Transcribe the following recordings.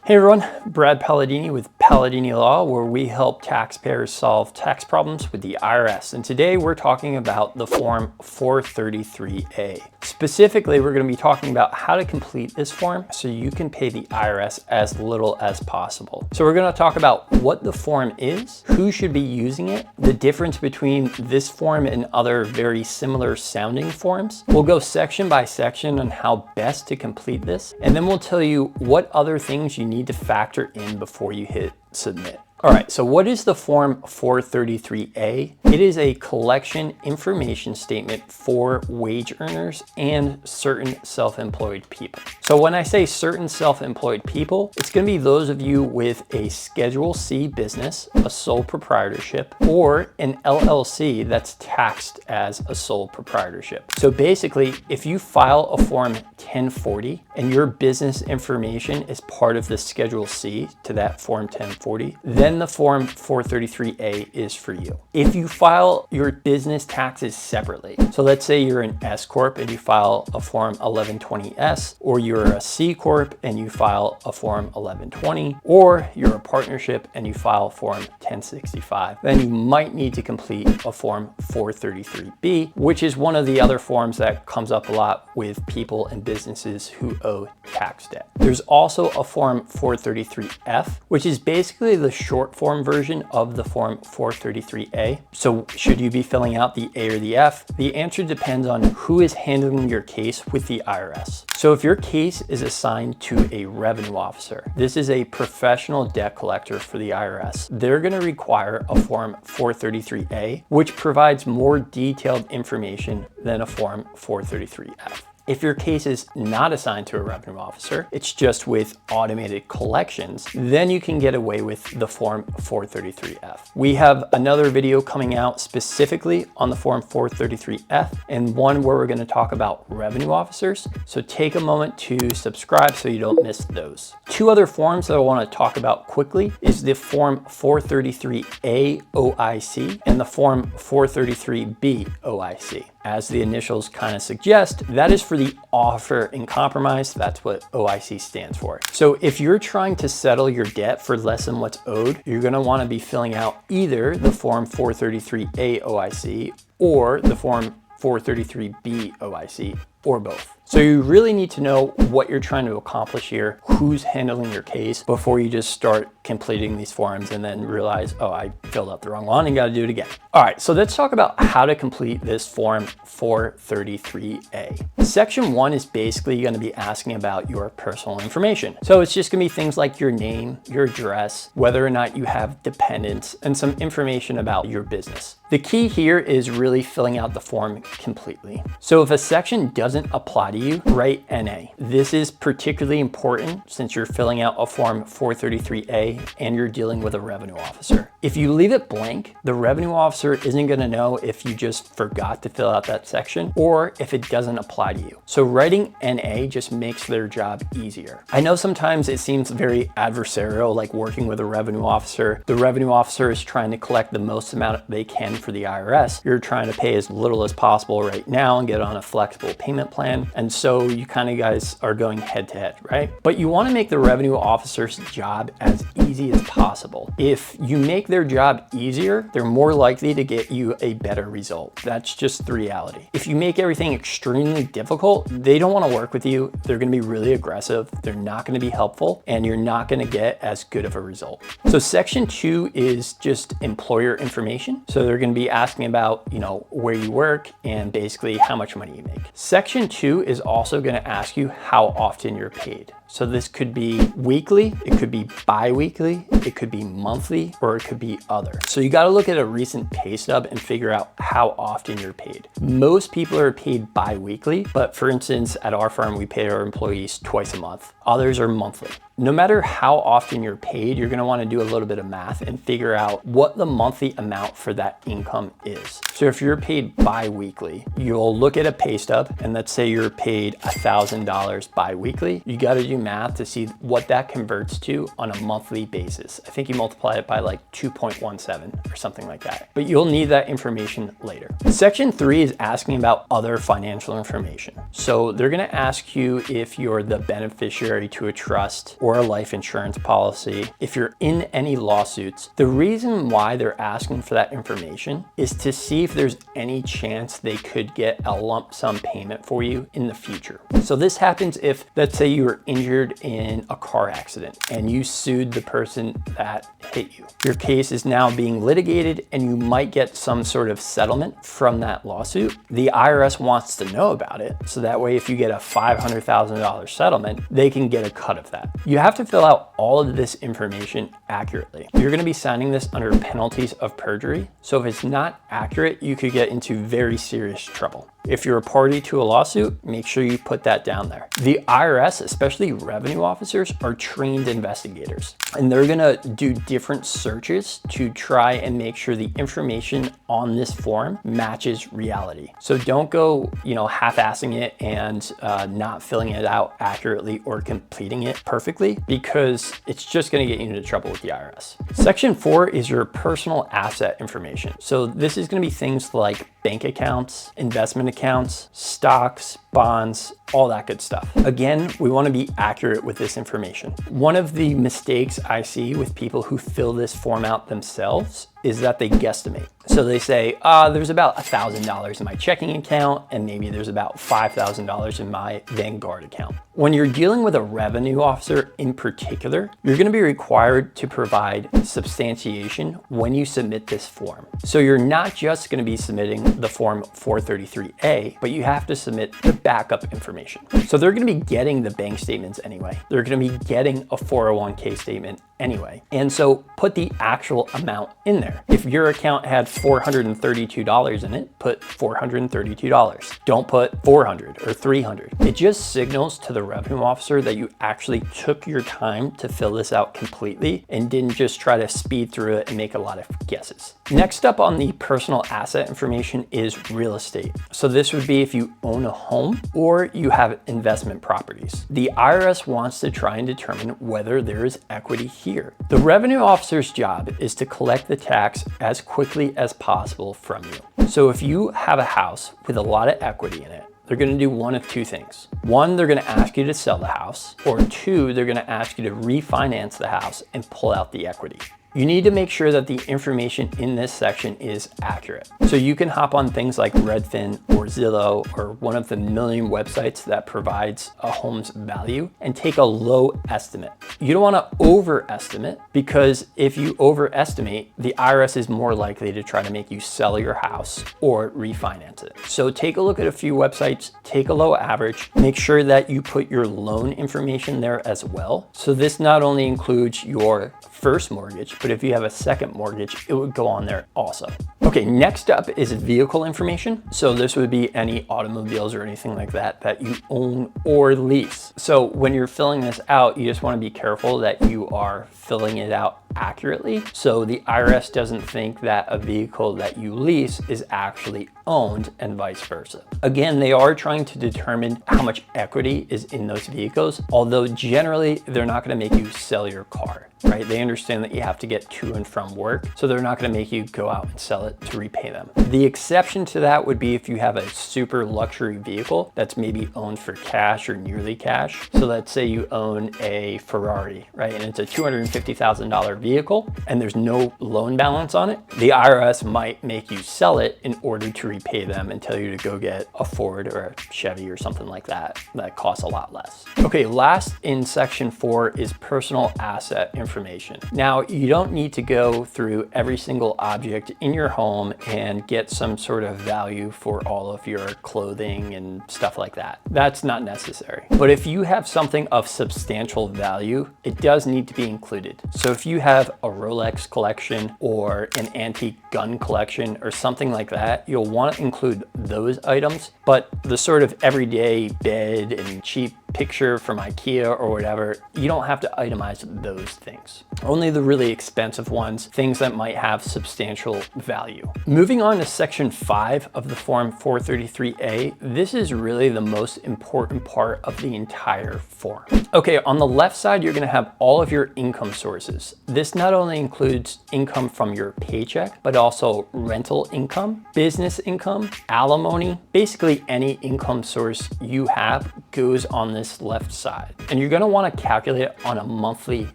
Hey everyone, Brad Palladini with Palladini Law, where we help taxpayers solve tax problems with the IRS. And today we're talking about the Form 433A. Specifically, we're going to be talking about how to complete this form so you can pay the IRS as little as possible. So we're going to talk about what the form is, who should be using it, the difference between this form and other very similar sounding forms. We'll go section by section on how best to complete this, and then we'll tell you what other things you need to factor in before you hit submit. All right, so what is the Form 433A? It is a collection information statement for wage earners and certain self-employed people. So when I say certain self-employed people, it's gonna be those of you with a Schedule C business, a sole proprietorship, or an LLC that's taxed as a sole proprietorship. So basically, if you file a Form 1040 and your business information is part of the Schedule C to that Form 1040, then the Form 433A is for you. If you file your business taxes separately, so let's say you're an S Corp and you file a Form 1120S, or you're a C Corp and you file a Form 1120, or you're a partnership and you file Form 1065, then you might need to complete a Form 433B, which is one of the other forms that comes up a lot with people and businesses who owe tax debt. There's also a Form 433F, which is basically the short form version of the Form 433A. So should you be filling out the A or the F? The answer depends on who is handling your case with the IRS. So if your case is assigned to a revenue officer, this is a professional debt collector for the IRS, they're going to require a Form 433A, which provides more detailed information than a Form 433F. If your case is not assigned to a revenue officer, it's just with automated collections, then you can get away with the Form 433F. We have another video coming out specifically on the Form 433F and one where we're going to talk about revenue officers. So take a moment to subscribe so you don't miss those. Two other forms that I want to talk about quickly is the Form 433A OIC and the Form 433B OIC. As the initials kind of suggest, that is for the offer in compromise. That's what OIC stands for. So if you're trying to settle your debt for less than what's owed, you're going to want to be filling out either the Form 433A OIC or the Form 433B OIC, or both. So you really need to know what you're trying to accomplish here, who's handling your case, before you just start completing these forms and then realize, oh, I filled out the wrong one and got to do it again. All right, so let's talk about how to complete this Form 433A. Section 1 is basically going to be asking about your personal information. So it's just going to be things like your name, your address, whether or not you have dependents, and some information about your business. The key here is really filling out the form completely. So if a section doesn't apply to you, write NA. This is particularly important since you're filling out a Form 433A and you're dealing with a revenue officer. If you leave it blank, the revenue officer isn't going to know if you just forgot to fill out that section or if it doesn't apply to you. So writing NA just makes their job easier. I know sometimes it seems very adversarial, like working with a revenue officer. The revenue officer is trying to collect the most amount they can for the IRS. You're trying to pay as little as possible right now and get on a flexible payment plan. And so you kind of guys are going head to head, right? But you want to make the revenue officer's job as easy as possible. If you make their job easier, they're more likely to get you a better result. That's just the reality. If you make everything extremely difficult, they don't want to work with you. They're going to be really aggressive. They're not going to be helpful, and you're not going to get as good of a result. So section 2 is just employer information. So they're going to be asking about, where you work and basically how much money you make. Section 2 is also going to ask you how often you're paid. So this could be weekly, it could be bi-weekly, it could be monthly, or it could be other. So you got to look at a recent pay stub and figure out how often you're paid. Most people are paid bi-weekly, but for instance, at our firm, we pay our employees twice a month. Others are monthly. No matter how often you're paid, you're going to want to do a little bit of math and figure out what the monthly amount for that income is. So if you're paid bi-weekly, you'll look at a pay stub and let's say you're paid $1,000 bi-weekly. You got to do math to see what that converts to on a monthly basis. I think you multiply it by like 2.17 or something like that, but you'll need that information later. Section 3 is asking about other financial information. So they're going to ask you if you're the beneficiary to a trust or a life insurance policy, if you're in any lawsuits. The reason why they're asking for that information is to see if there's any chance they could get a lump sum payment for you in the future. So this happens if, let's say, you were injured in a car accident and you sued the person that hit you. Your case is now being litigated and you might get some sort of settlement from that lawsuit. The IRS wants to know about it, so that way if you get a $500,000 settlement, they can get a cut of that. You have to fill out all of this information accurately. You're going to be signing this under penalties of perjury, so if it's not accurate, you could get into very serious trouble. If you're a party to a lawsuit, make sure you put that down there. The IRS, especially revenue officers, are trained investigators, and they're gonna do different searches to try and make sure the information on this form matches reality. So don't go, half-assing it and not filling it out accurately or completing it perfectly, because it's just gonna get you into trouble with the IRS. Section 4 is your personal asset information. So this is gonna be things like bank accounts, investment accounts, stocks, bonds, all that good stuff. Again, we want to be accurate with this information. One of the mistakes I see with people who fill this form out themselves is that they guesstimate. So they say, there's about $1,000 in my checking account, and maybe there's about $5,000 in my Vanguard account. When you're dealing with a revenue officer in particular, you're going to be required to provide substantiation when you submit this form. So you're not just going to be submitting the form 433A, but you have to submit the backup information. So they're going to be getting the bank statements anyway. They're going to be getting a 401k statement anyway. And so put the actual amount in there. If your account had $432 in it, put $432. Don't put $400 or $300. It just signals to the revenue officer that you actually took your time to fill this out completely and didn't just try to speed through it and make a lot of guesses. Next up on the personal asset information is real estate. So this would be if you own a home or you have investment properties. The IRS wants to try and determine whether there is equity here. The revenue officer's job is to collect the tax as quickly as possible from you. So if you have a house with a lot of equity in it, they're going to do one of two things. One, they're going to ask you to sell the house, or two, they're going to ask you to refinance the house and pull out the equity. You need to make sure that the information in this section is accurate. So you can hop on things like Redfin or Zillow or one of the million websites that provides a home's value and take a low estimate. You don't want to overestimate, because if you overestimate, the IRS is more likely to try to make you sell your house or refinance it. So take a look at a few websites, take a low average, make sure that you put your loan information there as well. So this not only includes your first mortgage, but if you have a second mortgage, it would go on there also. Okay, next up is vehicle information. So this would be any automobiles or anything like that that you own or lease. So when you're filling this out, you just want to be careful that you are filling it out accurately, so the IRS doesn't think that a vehicle that you lease is actually owned and vice versa. Again, they are trying to determine how much equity is in those vehicles, although generally they're not going to make you sell your car, right? They understand that you have to get to and from work, so they're not going to make you go out and sell it to repay them. The exception to that would be if you have a super luxury vehicle that's maybe owned for cash or nearly cash. So let's say you own a Ferrari, right? And it's a $250,000 vehicle and there's no loan balance on it. The IRS might make you sell it in order to repay them and tell you to go get a Ford or a Chevy or something like that that costs a lot less. Okay, last in section 4 is personal asset information. Now, you don't need to go through every single object in your home and get some sort of value for all of your clothing and stuff like that. That's not necessary. But if you have something of substantial value, it does need to be included. So if you have a Rolex collection or an antique gun collection or something like that, you'll want to include those items. But the sort of everyday bed and cheap picture from IKEA or whatever, you don't have to itemize those things. Only the really expensive ones, things that might have substantial value. Moving on to section 5 of the form 433A, this is really the most important part of the entire form. Okay, on the left side, you're gonna have all of your income sources. This not only includes income from your paycheck, but also rental income, business income, alimony, basically any income source you have goes on this left side. And you're gonna wanna calculate it on a monthly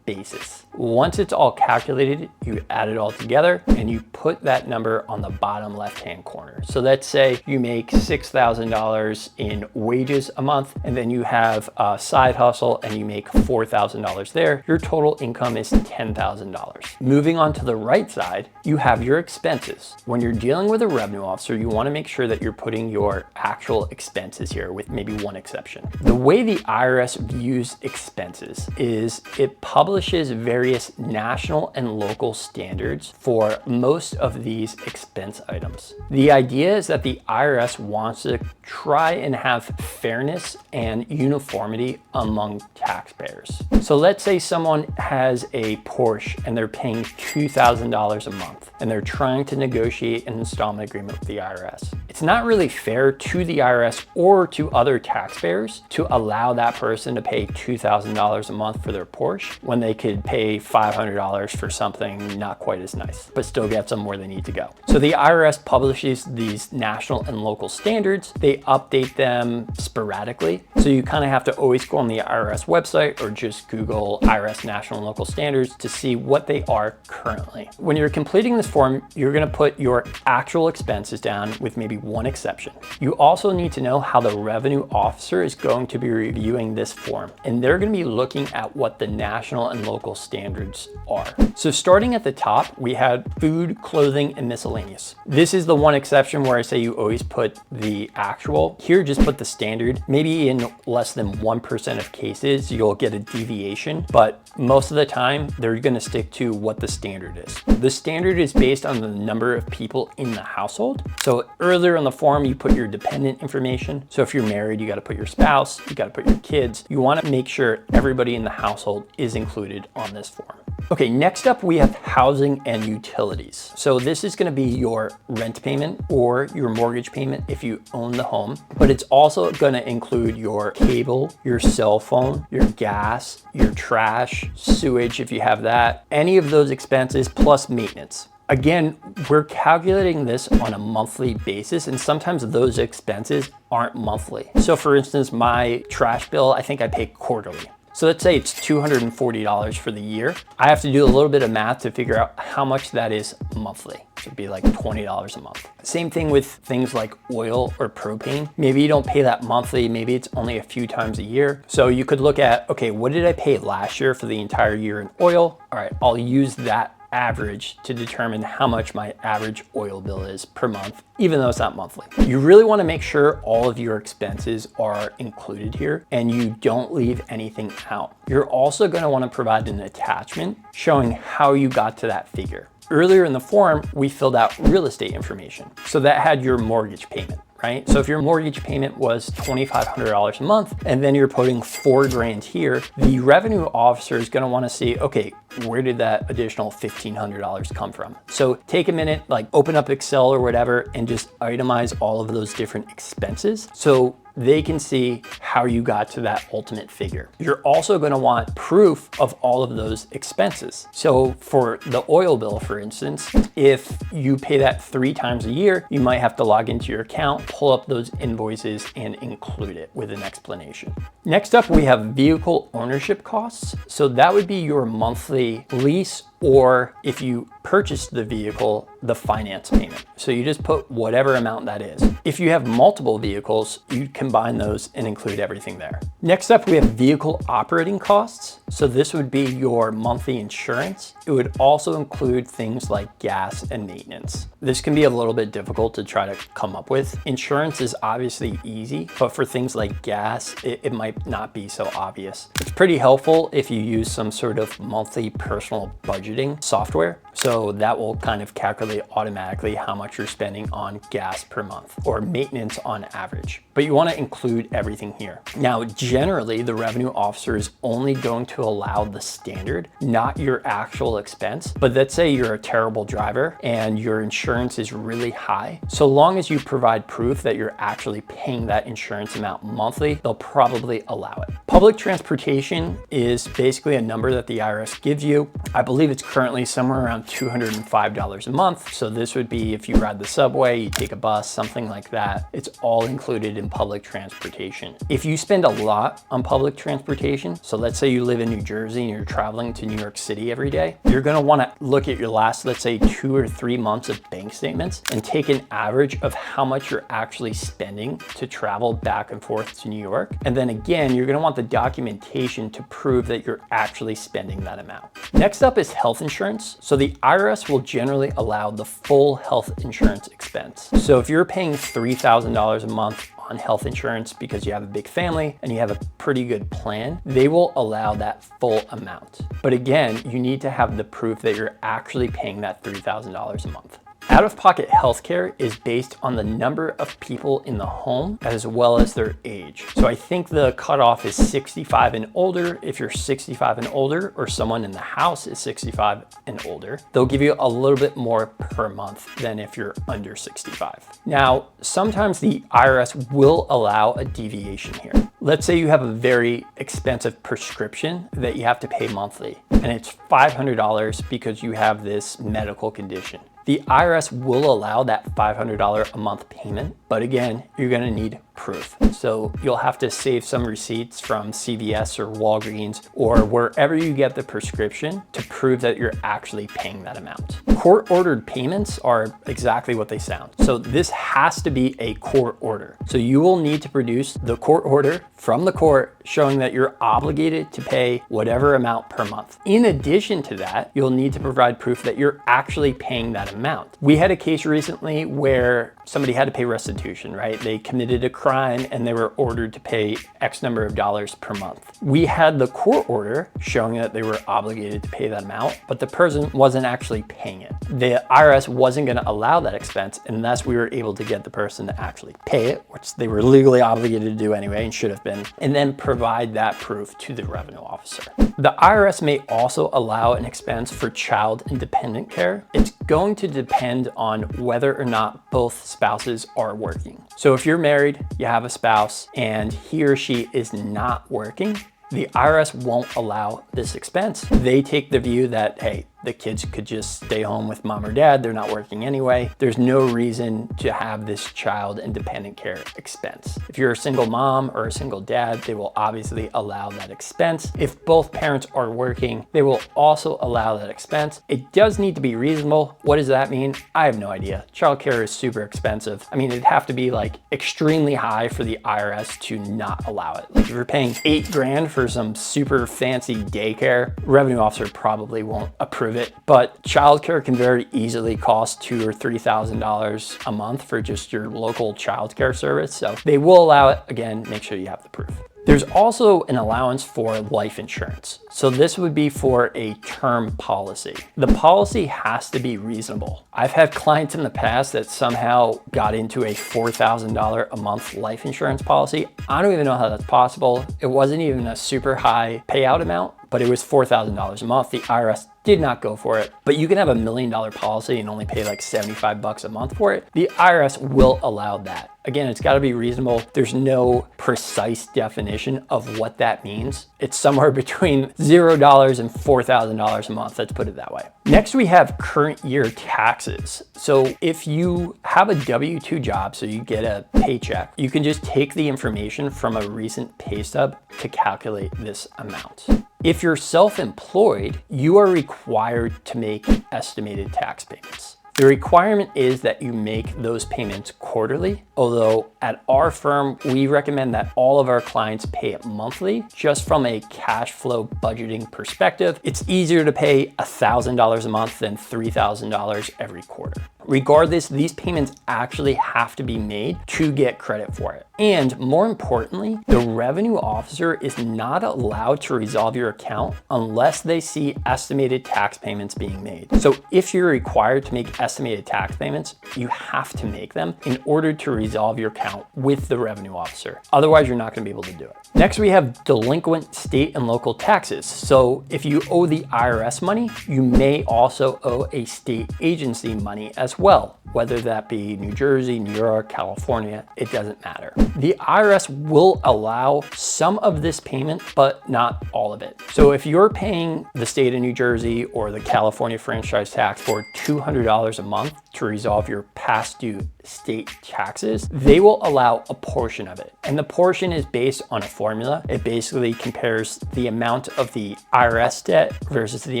basis. Once it's all calculated, you add it all together and you put that number on the bottom left-hand corner. So let's say you make $6,000 in wages a month, and then you have a side hustle and you make $4,000 there. Your total income is $10,000. Moving on to the right side, you have your expenses. When you're dealing with a revenue officer, you want to make sure that you're putting your actual expenses here, with maybe one exception. The way the IRS views expenses is it publishes various national and local standards for most of these expense items. The idea is that the IRS wants to try and have fairness and uniformity among taxpayers. So let's say someone has a Porsche and they're paying $2,000 a month and they're trying to negotiate an installment agreement with the IRS. It's not really fair to the IRS or to other taxpayers to allow that person to pay $2,000 a month for their Porsche when they could pay $500 for something not quite as nice, but still gets them where they need to go. So the IRS publishes these national and local standards. They update them sporadically. So you kind of have to always go on the IRS website or just Google IRS national and local standards to see what they are currently. When you're completing this form, you're going to put your actual expenses down with maybe one exception. You also need to know how the revenue officer is going to be reviewing this form, and they're going to be looking at what the national and local standards are. So starting at the top, we had food, clothing, and miscellaneous. This is the one exception where I say you always put the actual. Here, just put the standard. Maybe in less than 1% of cases, you'll get a deviation, but most of the time, they're going to stick to what the standard is. The standard is based on the number of people in the household. So earlier in the form, you put your dependent information. So if you're married, you got to put your spouse, you got to put your kids. You want to make sure everybody in the household is included on this form. Okay, next up we have housing and utilities. So this is going to be your rent payment or your mortgage payment if you own the home, but it's also going to include your cable, your cell phone, your gas, your trash, sewage if you have that, any of those expenses plus maintenance. Again, we're calculating this on a monthly basis, and sometimes those expenses aren't monthly. So for instance, my trash bill, I think I pay quarterly. So let's say it's $240 for the year. I have to do a little bit of math to figure out how much that is monthly. It'd be like $20 a month. Same thing with things like oil or propane. Maybe you don't pay that monthly, maybe it's only a few times a year. So you could look at, okay, what did I pay last year for the entire year in oil? All right, I'll use that average to determine how much my average oil bill is per month, even though it's not monthly. You really want to make sure all of your expenses are included here and you don't leave anything out. You're also going to want to provide an attachment showing how you got to that figure. Earlier in the form, we filled out real estate information. So that had your mortgage payment, right? So if your mortgage payment was $2,500 a month, and then you're putting $4,000 here, the revenue officer is gonna wanna see, okay, where did that additional $1,500 come from? So take a minute, like open up Excel or whatever, and just itemize all of those different expenses so they can see how you got to that ultimate figure. You're also going to want proof of all of those expenses. So for the oil bill, for instance, if you pay that 3 times a year, you might have to log into your account, pull up those invoices, and include it with an explanation. Next up, we have vehicle ownership costs. So that would be your monthly lease, or if you purchase the vehicle, the finance payment. So you just put whatever amount that is. If you have multiple vehicles, you combine those and include everything there. Next up, we have vehicle operating costs. So this would be your monthly insurance. It would also include things like gas and maintenance. This can be a little bit difficult to try to come up with. Insurance is obviously easy, but for things like gas, it might not be so obvious. It's pretty helpful if you use some sort of monthly personal budget budgeting software. So that will kind of calculate automatically how much you're spending on gas per month or maintenance on average. But you want to include everything here. Now, generally, the revenue officer is only going to allow the standard, not your actual expense. But let's say you're a terrible driver and your insurance is really high. So long as you provide proof that you're actually paying that insurance amount monthly, they'll probably allow it. Public transportation is basically a number that the IRS gives you. I believe it's currently somewhere around $205 a month. So this would be if you ride the subway, you take a bus, something like that. It's all included in public transportation. If you spend a lot on public transportation, so let's say you live in New Jersey and you're traveling to New York City every day, you're gonna wanna look at your last, let's say 2 or 3 months of bank statements and take an average of how much you're actually spending to travel back and forth to New York. And then again, you're gonna want the documentation to prove that you're actually spending that amount. Next up is health insurance. So the IRS will generally allow the full health insurance expense. So if you're paying $3,000 a month on health insurance because you have a big family and you have a pretty good plan, they will allow that full amount. But again, you need to have the proof that you're actually paying that $3,000 a month. Out-of-pocket healthcare is based on the number of people in the home as well as their age. So I think the cutoff is 65 and older. If you're 65 and older or someone in the house is 65 and older, they'll give you a little bit more per month than if you're under 65. Now, sometimes the IRS will allow a deviation here. Let's say you have a very expensive prescription that you have to pay monthly and it's $500 because you have this medical condition. The IRS will allow that $500 a month payment, but again, you're gonna need proof. So you'll have to save some receipts from CVS or Walgreens or wherever you get the prescription to prove that you're actually paying that amount. Court-ordered payments are exactly what they sound. So this has to be a court order. So you will need to produce the court order from the court showing that you're obligated to pay whatever amount per month. In addition to that, you'll need to provide proof that you're actually paying that amount. We had a case recently where somebody had to pay restitution, right? They committed a crime and they were ordered to pay X number of dollars per month. We had the court order showing that they were obligated to pay that amount, but the person wasn't actually paying it. The IRS wasn't going to allow that expense unless we were able to get the person to actually pay it, which they were legally obligated to do anyway and should have been, and then provide that proof to the revenue officer. The IRS may also allow an expense for child and dependent care. It's going to depend on whether or not both spouses are working. So if you're married, you have a spouse, and he or she is not working, the IRS won't allow this expense. They take the view that, hey, the kids could just stay home with mom or dad. They're not working anyway. There's no reason to have this child and dependent care expense. If you're a single mom or a single dad, they will obviously allow that expense. If both parents are working, they will also allow that expense. It does need to be reasonable. What does that mean? I have no idea. Childcare is super expensive. I mean, it'd have to be like extremely high for the IRS to not allow it. Like if you're paying $8 grand for some super fancy daycare, revenue officer probably won't approve it, but childcare can very easily cost $2,000 or $3,000 a month for just your local childcare service. So they will allow it. Again, make sure you have the proof. There's also an allowance for life insurance. So this would be for a term policy. The policy has to be reasonable. I've had clients in the past that somehow got into a $4,000 a month life insurance policy. I don't even know how that's possible. It wasn't even a super high payout amount, but it was $4,000 a month. The IRS did not go for it, but you can have $1 million policy and only pay like 75 bucks a month for it. The IRS will allow that. Again, it's gotta be reasonable. There's no precise definition of what that means. It's somewhere between $0 and $4,000 a month, let's put it that way. Next, we have current year taxes. So if you have a W-2 job, so you get a paycheck, you can just take the information from a recent pay stub to calculate this amount. If you're self-employed, you are required to make estimated tax payments. The requirement is that you make those payments quarterly, although at our firm, we recommend that all of our clients pay it monthly. Just from a cash flow budgeting perspective, it's easier to pay $1,000 a month than $3,000 every quarter. Regardless, these payments actually have to be made to get credit for it. And more importantly, the revenue officer is not allowed to resolve your account unless they see estimated tax payments being made. So if you're required to make estimated tax payments, you have to make them in order to resolve your account with the revenue officer. Otherwise, you're not going to be able to do it. Next, we have delinquent state and local taxes. So if you owe the IRS money, you may also owe a state agency money as well, whether that be New Jersey, New York, California, it doesn't matter. The IRS will allow some of this payment, but not all of it. So if you're paying the state of New Jersey or the California franchise tax for $200 a month to resolve your past due state taxes, they will allow a portion of it. And the portion is based on a formula. It basically compares the amount of the IRS debt versus the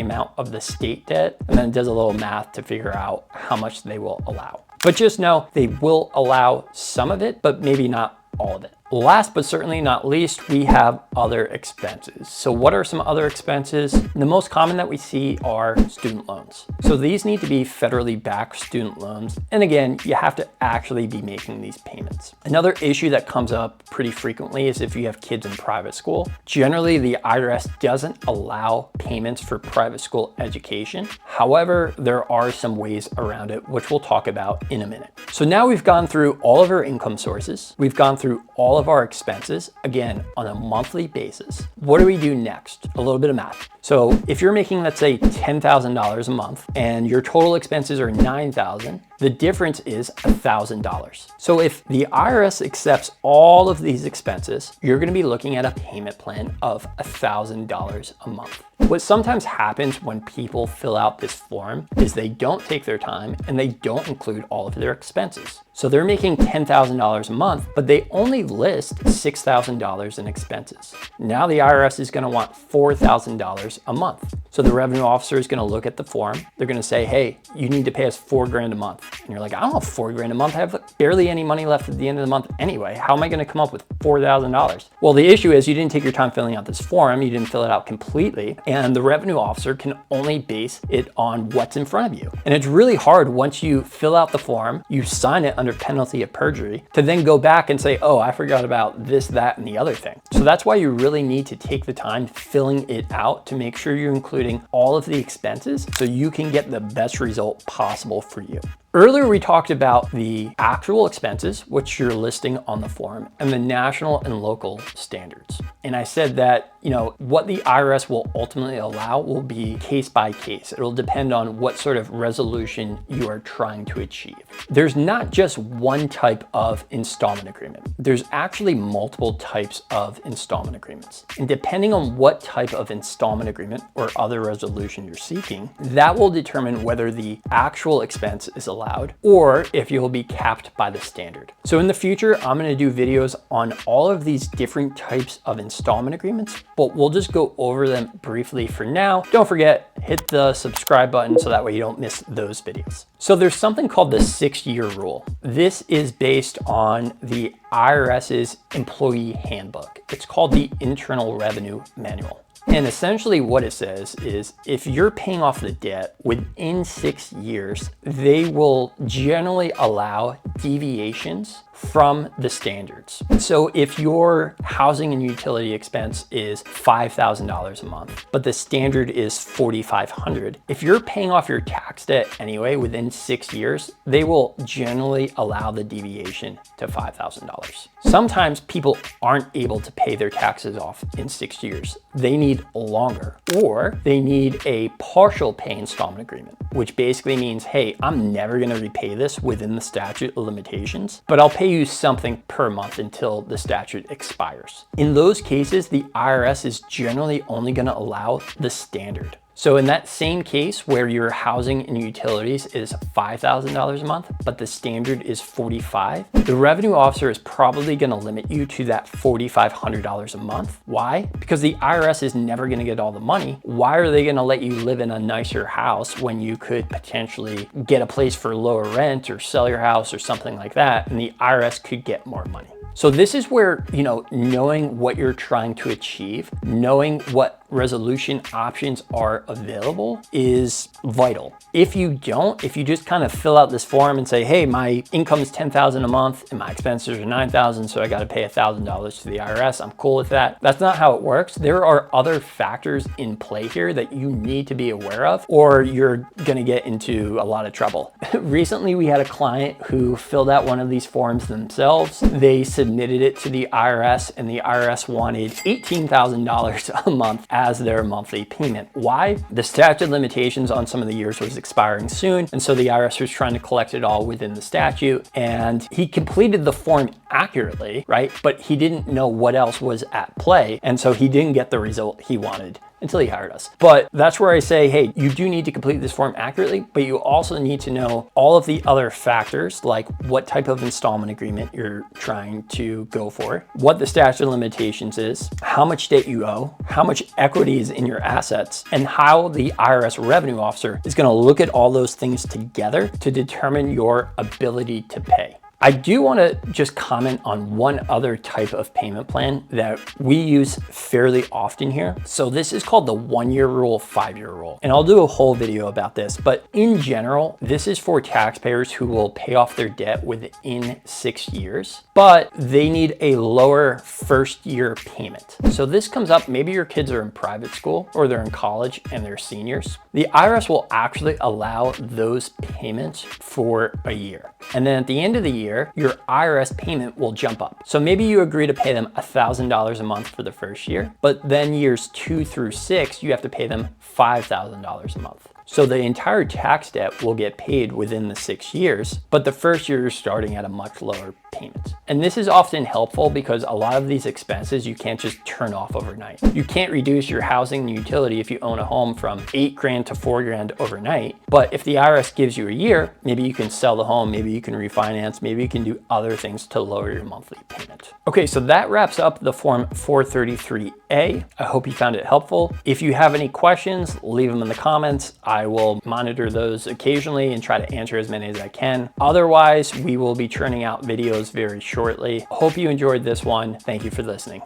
amount of the state debt, and then does a little math to figure out how much they will allow. But just know they will allow some of it, but maybe not all of it. Last but certainly not least, we have other expenses. So what are some other expenses? The most common that we see are student loans. So these need to be federally backed student loans. And again, you have to actually be making these payments. Another issue that comes up pretty frequently is if you have kids in private school. Generally, the IRS doesn't allow payments for private school education. However, there are some ways around it, which we'll talk about in a minute. So now we've gone through all of our income sources. We've gone through all of our expenses, again, on a monthly basis. What do we do next? A little bit of math. So if you're making, let's say, $10,000 a month and your total expenses are $9,000, the difference is $1,000. So if the IRS accepts all of these expenses, you're going to be looking at a payment plan of $1,000 a month. What sometimes happens when people fill out this form is they don't take their time and they don't include all of their expenses. So they're making $10,000 a month, but they only list $6,000 in expenses. Now the IRS is going to want $4,000 a month. So the revenue officer is going to look at the form. They're going to say, hey, you need to pay us $4,000 a month. And you're like, I don't have $4,000 a month. I have barely any money left at the end of the month anyway. How am I going to come up with $4,000? Well, the issue is you didn't take your time filling out this form. You didn't fill it out completely. And the revenue officer can only base it on what's in front of you. And it's really hard once you fill out the form, you sign it under penalty of perjury, to then go back and say, oh, I forgot about this, that, and the other thing. So that's why you really need to take the time filling it out to make sure you're including all of the expenses so you can get the best result possible for you. Earlier, we talked about the actual expenses, which you're listing on the form, and the national and local standards. And I said that, what the IRS will ultimately allow will be case by case. It'll depend on what sort of resolution you are trying to achieve. There's not just one type of installment agreement. There's actually multiple types of installment agreements. And depending on what type of installment agreement or other resolution you're seeking, that will determine whether the actual expense is allowed or if you'll be capped by the standard. So in the future, I'm going to do videos on all of these different types of installment agreements, but we'll just go over them briefly for now. Don't forget, hit the subscribe button so that way you don't miss those videos. So there's something called the 6-year rule. This is based on the IRS's employee handbook. It's called the Internal Revenue Manual. And essentially what it says is if you're paying off the debt within 6 years, they will generally allow deviations from the standards. So if your housing and utility expense is $5,000 a month, but the standard is $4,500, if you're paying off your tax debt anyway within 6 years, they will generally allow the deviation to $5,000. Sometimes people aren't able to pay their taxes off in 6 years. They need longer, or they need a partial pay installment agreement, which basically means, hey, I'm never going to repay this within the statute of limitations, but I'll pay you something per month until the statute expires. In those cases, the IRS is generally only going to allow the standard. So in that same case where your housing and utilities is $5,000 a month, but the standard is $45,000, the revenue officer is probably going to limit you to that $4,500 a month. Why? Because the IRS is never going to get all the money. Why are they going to let you live in a nicer house when you could potentially get a place for lower rent or sell your house or something like that, and the IRS could get more money? So this is where, knowing what you're trying to achieve, knowing what resolution options are available is vital. If you don't, if you just kind of fill out this form and say, hey, my income is $10,000 a month and my expenses are $9,000, so I got to pay $1,000 to the IRS, I'm cool with that. That's not how it works. There are other factors in play here that you need to be aware of, or you're going to get into a lot of trouble. Recently, we had a client who filled out one of these forms themselves. They submitted it to the IRS, and the IRS wanted $18,000 a month as their monthly payment. Why? The statute of limitations on some of the years was expiring soon, and so the IRS was trying to collect it all within the statute, and he completed the form accurately, right? But he didn't know what else was at play, and so he didn't get the result he wanted until he hired us. But that's where I say, hey, you do need to complete this form accurately, but you also need to know all of the other factors, like what type of installment agreement you're trying to go for, what the statute of limitations is, how much debt you owe, how much equity is in your assets, and how the IRS revenue officer is going to look at all those things together to determine your ability to pay. I do want to just comment on one other type of payment plan that we use fairly often here. So this is called the 1-year rule, 5-year rule. And I'll do a whole video about this, but in general, this is for taxpayers who will pay off their debt within 6 years, but they need a lower first year payment. So this comes up, maybe your kids are in private school or they're in college and they're seniors. The IRS will actually allow those payments for a year. And then at the end of the year, your IRS payment will jump up. So maybe you agree to pay them $1,000 a month for the first year, but then years 2 through 6, you have to pay them $5,000 a month. So the entire tax debt will get paid within the 6 years, but the first year you're starting at a much lower payment. And this is often helpful because a lot of these expenses you can't just turn off overnight. You can't reduce your housing and utility if you own a home from $8,000 to $4,000 overnight. But if the IRS gives you a year, maybe you can sell the home, maybe you can refinance, maybe you can do other things to lower your monthly payment. Okay, so that wraps up the Form 433A. I hope you found it helpful. If you have any questions, leave them in the comments. I will monitor those occasionally and try to answer as many as I can. Otherwise, we will be churning out videos very shortly. Hope you enjoyed this one. Thank you for listening.